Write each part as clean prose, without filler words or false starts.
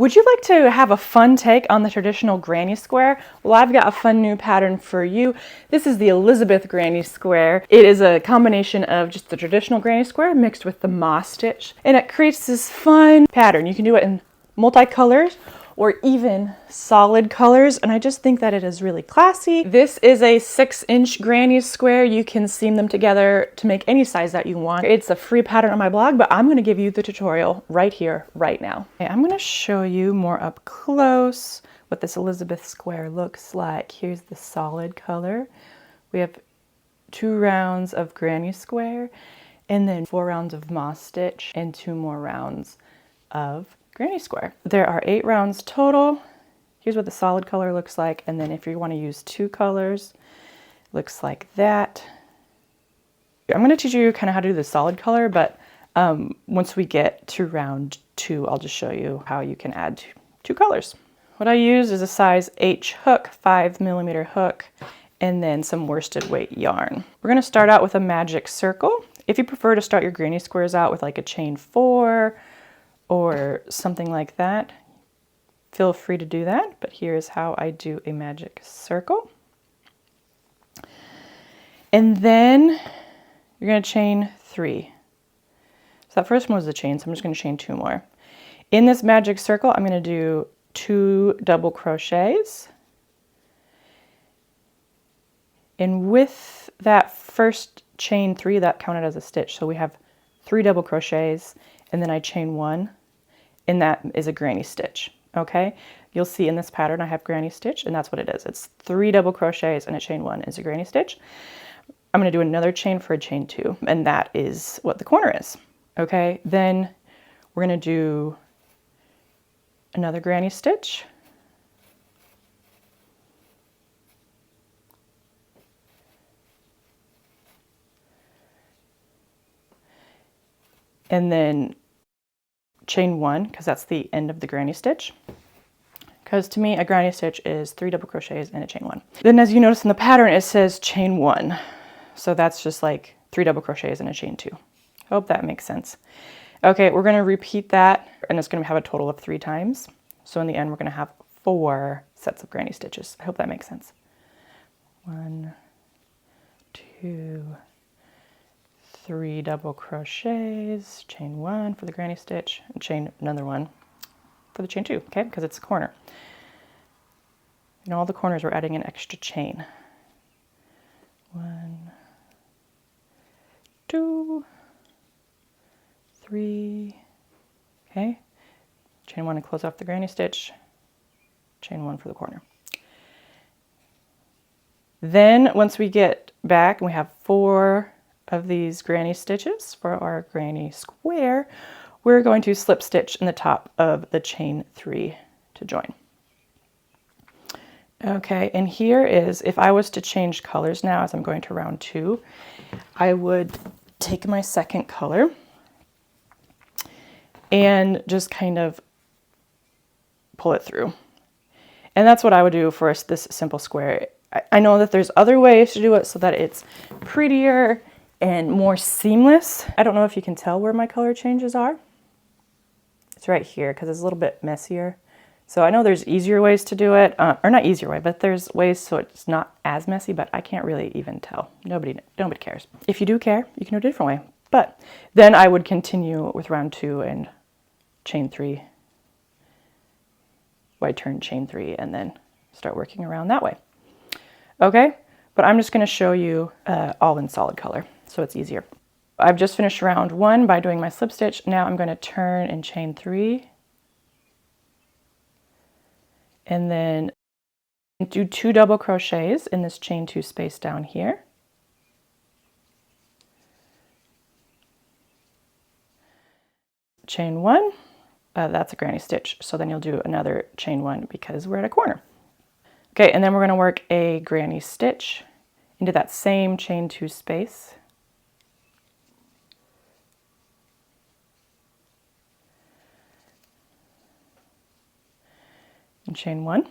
Would you like to have a fun take on the traditional granny square? Well, I've got a fun new pattern for you. This is the Elizabeth granny square. It is a combination of just the traditional granny square mixed with the moss stitch, and it creates this fun pattern. You can do it in multicolors or even solid colors, and I just think that it is really classy. This is a 6-inch granny square. You can seam them together to make any size that you want. It's a free pattern on my blog, but I'm gonna give you the tutorial right here, right now. Okay, I'm gonna show you more up close what this Elizabeth square looks like. Here's the solid color. We have 2 rounds of granny square, and then 4 rounds of moss stitch, and 2 more rounds of granny square. There are 8 rounds total. Here's what the solid color looks like, and then if you want to use 2 colors, it looks like that. I'm going to teach you kind of how to do the solid color, but once we get to round 2, I'll just show you how you can add 2 colors. What I use is a size H hook, 5mm hook, and then some worsted weight yarn. We're going to start out with a magic circle. If you prefer to start your granny squares out with like a chain 4 or something like that, feel free to do that, but here's how I do a magic circle. And then you're going to chain 3. So that first one was a chain, so I'm just going to chain 2 more. In this magic circle, I'm going to do 2 double crochets. And with that first chain 3, that counted as a stitch. So we have 3 double crochets, and then I chain 1, and that is a granny stitch, okay? You'll see in this pattern I have granny stitch, and that's what it is. It's 3 double crochets and a chain 1 is a granny stitch. I'm going to do another chain for a chain 2, and that is what the corner is, okay? Then we're going to do another granny stitch. And then chain 1, because that's the end of the granny stitch. Because to me, a granny stitch is 3 double crochets and a chain 1. Then as you notice in the pattern, it says chain 1. So that's just like 3 double crochets and a chain 2. Hope that makes sense. Okay, we're going to repeat that, and it's going to have a total of 3 times. So in the end, we're going to have 4 sets of granny stitches. I hope that makes sense. 1, 2, 3 double crochets, chain 1 for the granny stitch, and chain another 1 for the chain 2, okay, because it's a corner. In all the corners, we're adding an extra chain. 1, 2, 3, okay, chain 1 and close off the granny stitch, chain 1 for the corner. Then once we get back and we have 4 of these granny stitches for our granny square, we're going to slip stitch in the top of the chain 3 to join. Okay, and here is, if I was to change colors now as I'm going to round 2, I would take my second color and just kind of pull it through. And that's what I would do for this simple square. I know that there's other ways to do it so that it's prettier and more seamless. I don't know if you can tell where my color changes are. It's right here because it's a little bit messier. So I know there's easier ways to do it, or not easier way, but there's ways so it's not as messy, but I can't really even tell. Nobody cares. If you do care, you can do it a different way. But then I would continue with round 2 and chain 3. I turn chain 3 and then start working around that way. Okay, but I'm just going to show you all in solid color, so it's easier. I've just finished round 1 by doing my slip stitch. Now I'm going to turn and chain 3. And then do 2 double crochets in this chain 2 space down here. Chain 1, that's a granny stitch. So then you'll do another chain 1 because we're at a corner. Okay, and then we're going to work a granny stitch into that same chain 2 space. And chain 1.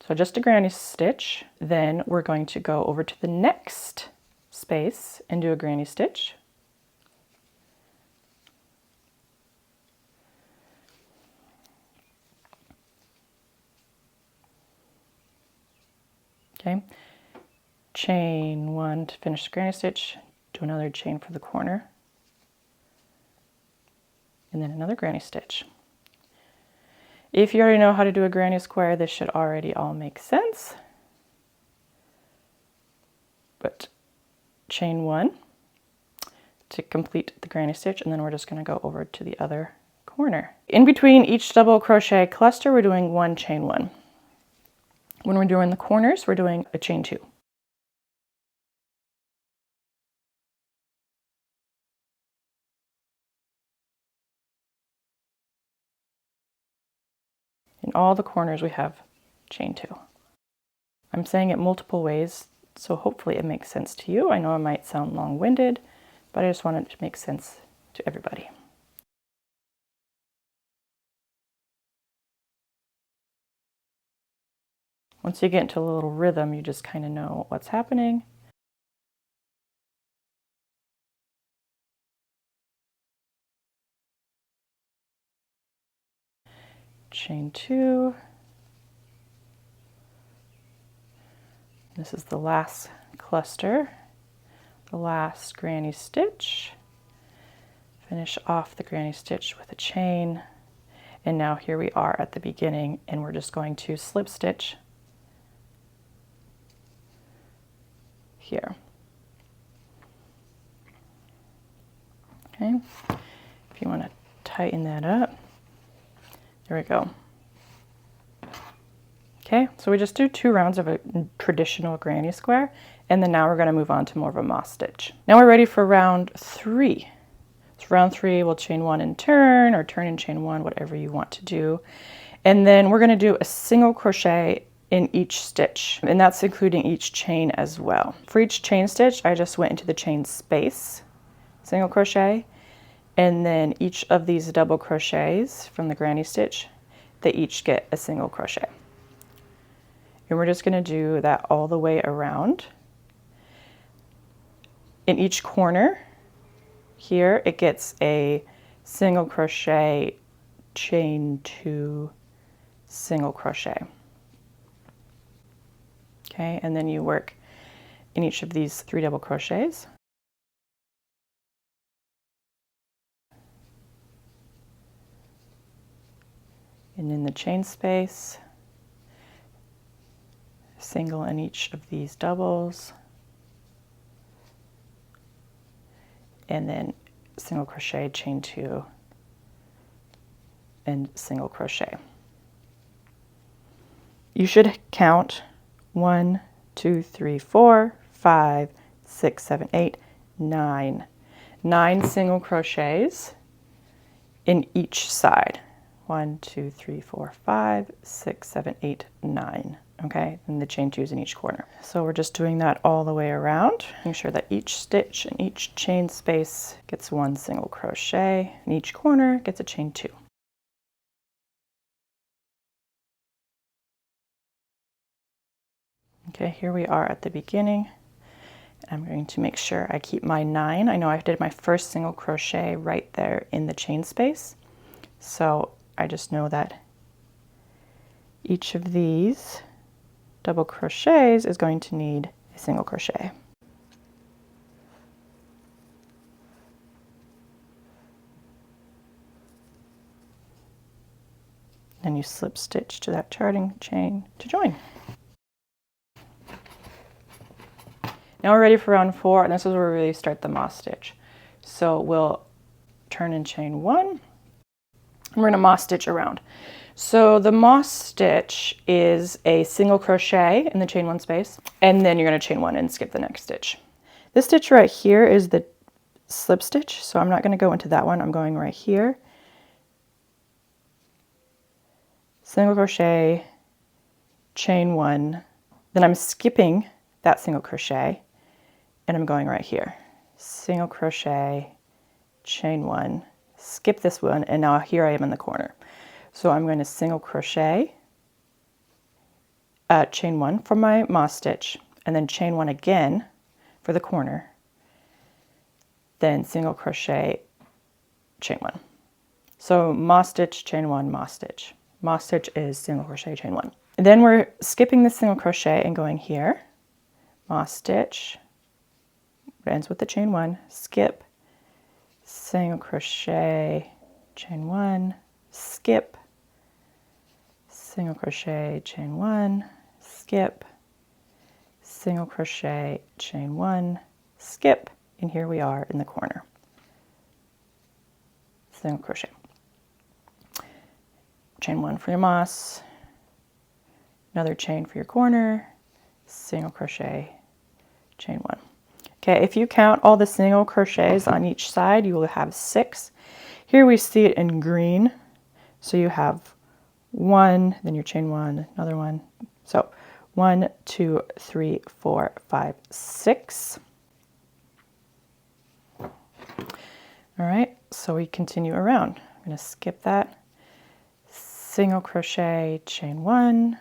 So just a granny stitch. Then we're going to go over to the next space and do a granny stitch. Okay, chain 1 to finish the granny stitch, do another chain for the corner, and then another granny stitch. If you already know how to do a granny square, this should already all make sense. But chain 1 to complete the granny stitch, and then we're just going to go over to the other corner. In between each double crochet cluster, we're doing 1 chain 1. When we're doing the corners, we're doing a chain 2. In all the corners, we have chain 2. I'm saying it multiple ways, so hopefully it makes sense to you. I know it might sound long-winded, but I just want it to make sense to everybody. Once you get into a little rhythm, you just kind of know what's happening. Chain 2. This is the last cluster, the last granny stitch. Finish off the granny stitch with a chain. And now here we are at the beginning, and we're just going to slip stitch here. Okay, if you want to tighten that up, there we go. Okay, so we just do 2 rounds of a traditional granny square, and then now we're going to move on to more of a moss stitch. Now we're ready for round 3. So round 3, we'll chain 1 and turn, or turn and chain 1, whatever you want to do. And then we're going to do a single crochet in each stitch, and that's including each chain as well. For each chain stitch, I just went into the chain space, single crochet, and then each of these double crochets from the granny stitch, they each get a single crochet. And we're just going to do that all the way around. In each corner here, it gets a single crochet, chain 2, single crochet. Okay, and then you work in each of these 3 double crochets. And in the chain space, single in each of these doubles, and then single crochet, chain 2, and single crochet. You should count 1, 2, 3, 4, 5, 6, 7, 8, 9. 9 single crochets in each side. 1, 2, 3, 4, 5, 6, 7, 8, 9. Okay, and the chain 2s in each corner. So we're just doing that all the way around, making sure that each stitch in each chain space gets 1 single crochet, and each corner gets a chain 2. Okay, here we are at the beginning. I'm going to make sure I keep my 9. I know I did my first single crochet right there in the chain space, so I just know that each of these double crochets is going to need a single crochet. Then you slip stitch to that charting chain to join. Now we're ready for round 4, and this is where we really start the moss stitch. So we'll turn and chain 1, and we're going to moss stitch around. So the moss stitch is a single crochet in the chain 1 space, and then you're going to chain 1 and skip the next stitch. This stitch right here is the slip stitch, so I'm not going to go into that one. I'm going right here. Single crochet, chain 1, then I'm skipping that single crochet, and I'm going right here. Single crochet, chain 1, skip this one, and now here I am in the corner. So I'm going to single crochet, chain 1 for my moss stitch, and then chain 1 again for the corner, then single crochet, chain 1. So moss stitch, chain 1, moss stitch. moss stitch is single crochet, chain one. And then we're skipping the single crochet and going here, moss stitch, it ends with the chain one, skip, single crochet, chain one, skip, single crochet, chain one, skip, single crochet, chain one, skip, and here we are in the corner. Single crochet, chain one for your moss, another chain for your corner, single crochet, chain one. Okay, if you count all the single crochets on each side, you will have 6. Here we see it in green, so you have 1, then your chain one, another one. So 1, 2, 3, 4, 5, 6. All right, so we continue around. I'm going to skip that. Single crochet, chain one.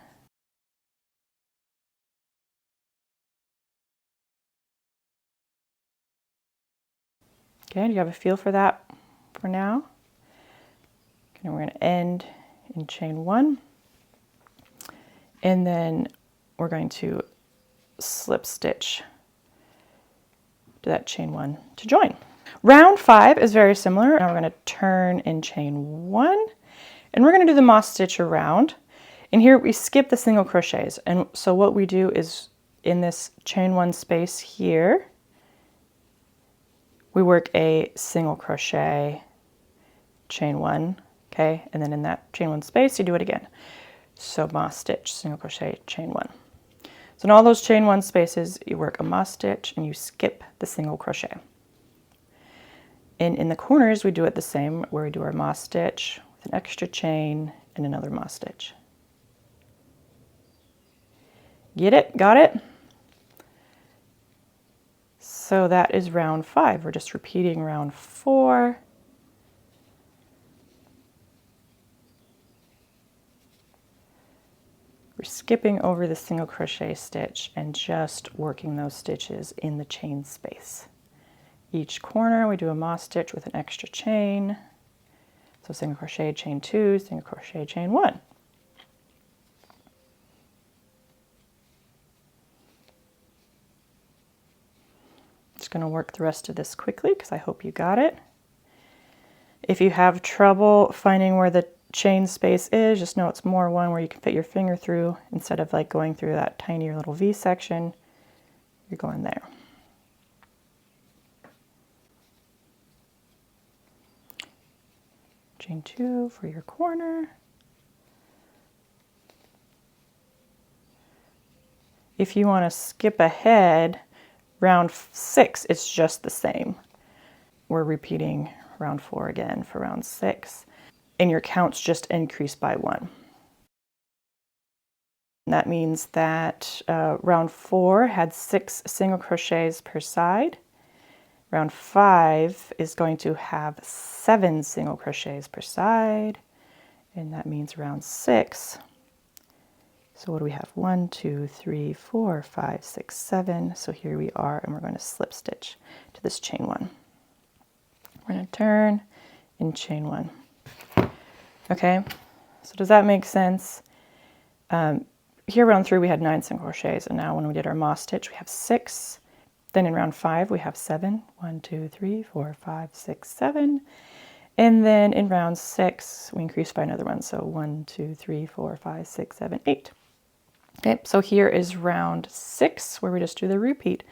Okay, do you have a feel for that for now? Okay, we're going to end in chain one. And then we're going to slip stitch to that chain one to join. Round 5 is very similar. Now we're going to turn in chain one, and we're going to do the moss stitch around. And here we skip the single crochets. And so what we do is in this chain one space here, we work a single crochet, chain one, okay? And then in that chain one space, you do it again. So moss stitch, single crochet, chain one. So in all those chain one spaces, you work a moss stitch and you skip the single crochet. And in the corners, we do it the same, where we do our moss stitch with an extra chain and another moss stitch. Get it? Got it? So that is round 5. We're just repeating round 4. We're skipping over the single crochet stitch and just working those stitches in the chain space. Each corner we do a moss stitch with an extra chain. So single crochet, chain 2, single crochet, chain 1. Just going to work the rest of this quickly because I hope you got it. If you have trouble finding where the chain space is, just know it's more one where you can fit your finger through instead of like going through that tiny little V section. You're going there. Chain 2 for your corner. If you want to skip ahead, round 6, it's just the same. We're repeating round 4 again for round 6, and your counts just increase by 1. And that means that round 4 had 6 single crochets per side. Round 5 is going to have 7 single crochets per side, and that means round 6. So what do we have? 1, 2, 3, 4, 5, 6, 7. So here we are, and we're going to slip stitch to this chain 1. We're going to turn and chain 1. Okay, so does that make sense? Here round 3 we had 9 single crochets, and now when we did our moss stitch we have 6. Then in round 5 we have 7. 1, 2, 3, 4, 5, 6, 7. And then in round 6 we increase by another one. So 1, 2, 3, 4, 5, 6, 7, 8. Okay, so here is round 6 where we just do the repeat.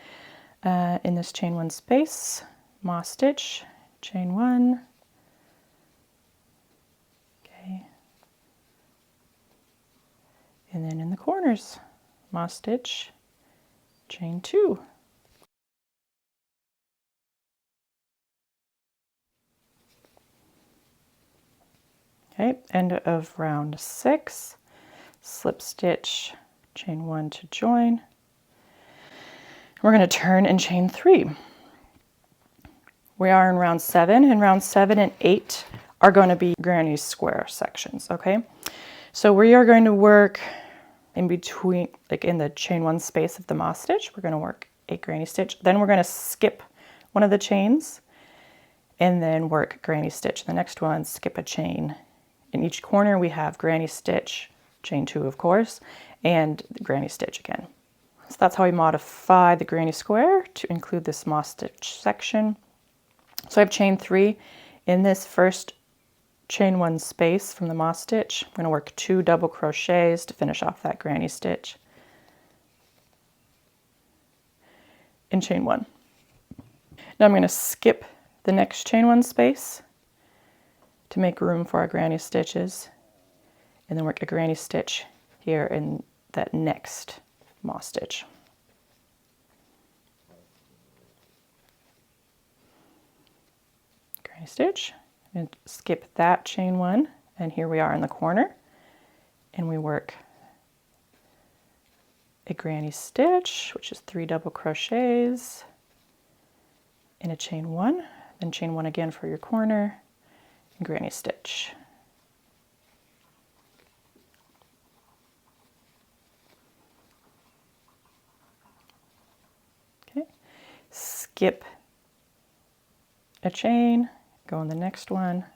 In this chain 1 space, moss stitch, chain 1. Okay. And then in the corners, moss stitch, chain 2. Okay, end of round 6, slip stitch, chain 1 to join. We're going to turn and chain 3. We are in round 7, and round 7 and 8 are going to be granny square sections, okay? So we are going to work in between, like in the chain 1 space of the moss stitch, we're going to work a granny stitch. Then we're going to skip one of the chains and then work granny stitch. The next one, skip a chain In each corner we have granny stitch, chain 2 of course, and the granny stitch again. So that's how we modify the granny square to include this moss stitch section. So I have chain 3 in this first chain 1 space from the moss stitch. I'm going to work 2 double crochets to finish off that granny stitch in chain 1. Now I'm going to skip the next chain 1 space to make room for our granny stitches, and then work a granny stitch here in that next moss stitch. Granny stitch, and skip that chain 1, and here we are in the corner, and we work a granny stitch, which is 3 double crochets in a chain 1, then chain 1 again for your corner, and granny stitch. Okay, skip a chain, go on the next one,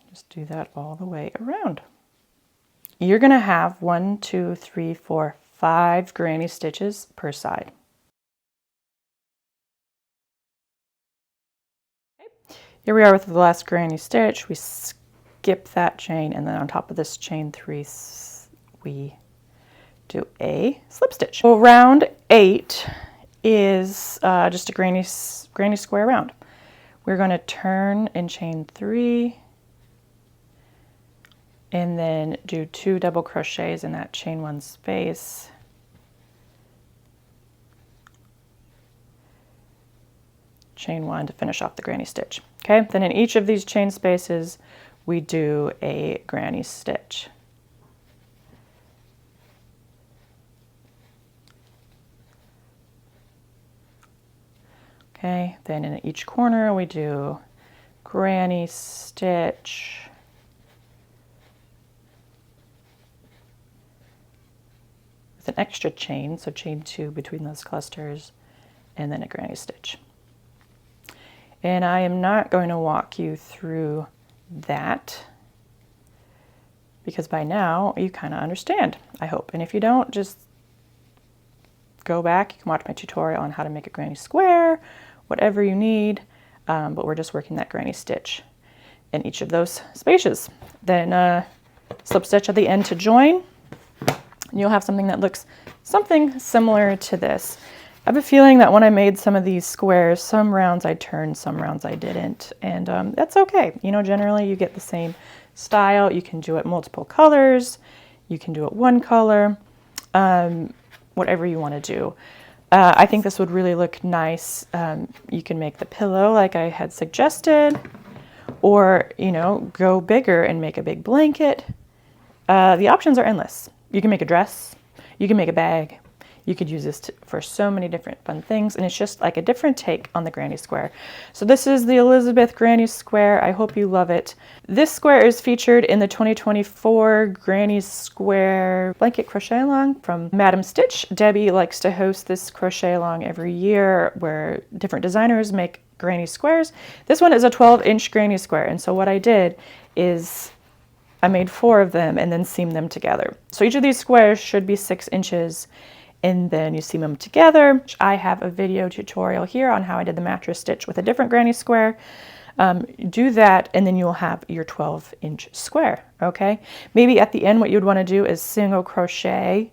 just do that all the way around. You're going to have 1, 2, 3, 4, 5 granny stitches per side. Okay. Here we are with the last granny stitch. We skip that chain, and then on top of this chain 3 we do a slip stitch. So round 8 is just a granny square round. We're going to turn in chain 3 and then do 2 double crochets in that chain 1 space. Chain 1 to finish off the granny stitch. Okay, then in each of these chain spaces we do a granny stitch. Okay, then in each corner we do granny stitch, with an extra chain, so chain 2 between those clusters, and then a granny stitch. And I am not going to walk you through that because by now you kind of understand, I hope. And if you don't, just go back. You can watch my tutorial on how to make a granny square, whatever you need, but we're just working that granny stitch in each of those spaces. Then slip stitch at the end to join, and you'll have something that looks something similar to this. I have a feeling that when I made some of these squares, some rounds I turned, some rounds I didn't, and that's okay. You know, generally you get the same style. You can do it multiple colors, you can do it one color, whatever you want to do. I think this would really look nice. You can make the pillow like I had suggested, or, you know, go bigger and make a big blanket. The options are endless. You can make a dress, you can make a bag. You could use this for so many different fun things, and it's just like a different take on the granny square. So this is the Elizabeth granny square. I hope you love it. This square is featured in the 2024 Granny Square blanket crochet along from Madam Stitch. Debbie likes to host this crochet along every year where different designers make granny squares. This one is a 12-inch granny square, and so what I did is I made 4 of them and then seamed them together. So each of these squares should be 6 inches. And then you seam them together. I have a video tutorial here on how I did the mattress stitch with a different granny square. Do that, and then you'll have your 12-inch square, okay? Maybe at the end what you'd want to do is single crochet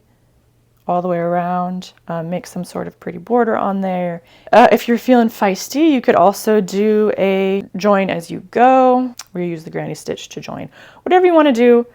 all the way around, make some sort of pretty border on there. If you're feeling feisty, you could also do a join as you go, where you use the granny stitch to join. Whatever you want to do,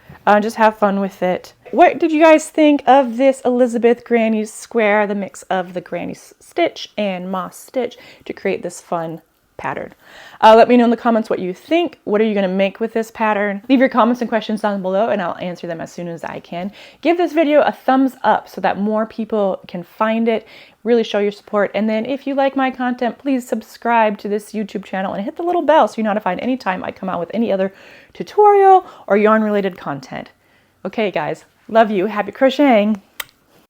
just have fun with it. What did you guys think of this Elizabeth granny square, the mix of the granny stitch and moss stitch to create this fun pattern? Let me know in the comments what you think. What are you going to make with this pattern? Leave your comments and questions down below and I'll answer them as soon as I can. Give this video a thumbs up so that more people can find it. Really show your support. And then if you like my content, please subscribe to this YouTube channel and hit the little bell so you're notified anytime I come out with any other tutorial or yarn related content. Okay guys, love you. Happy crocheting.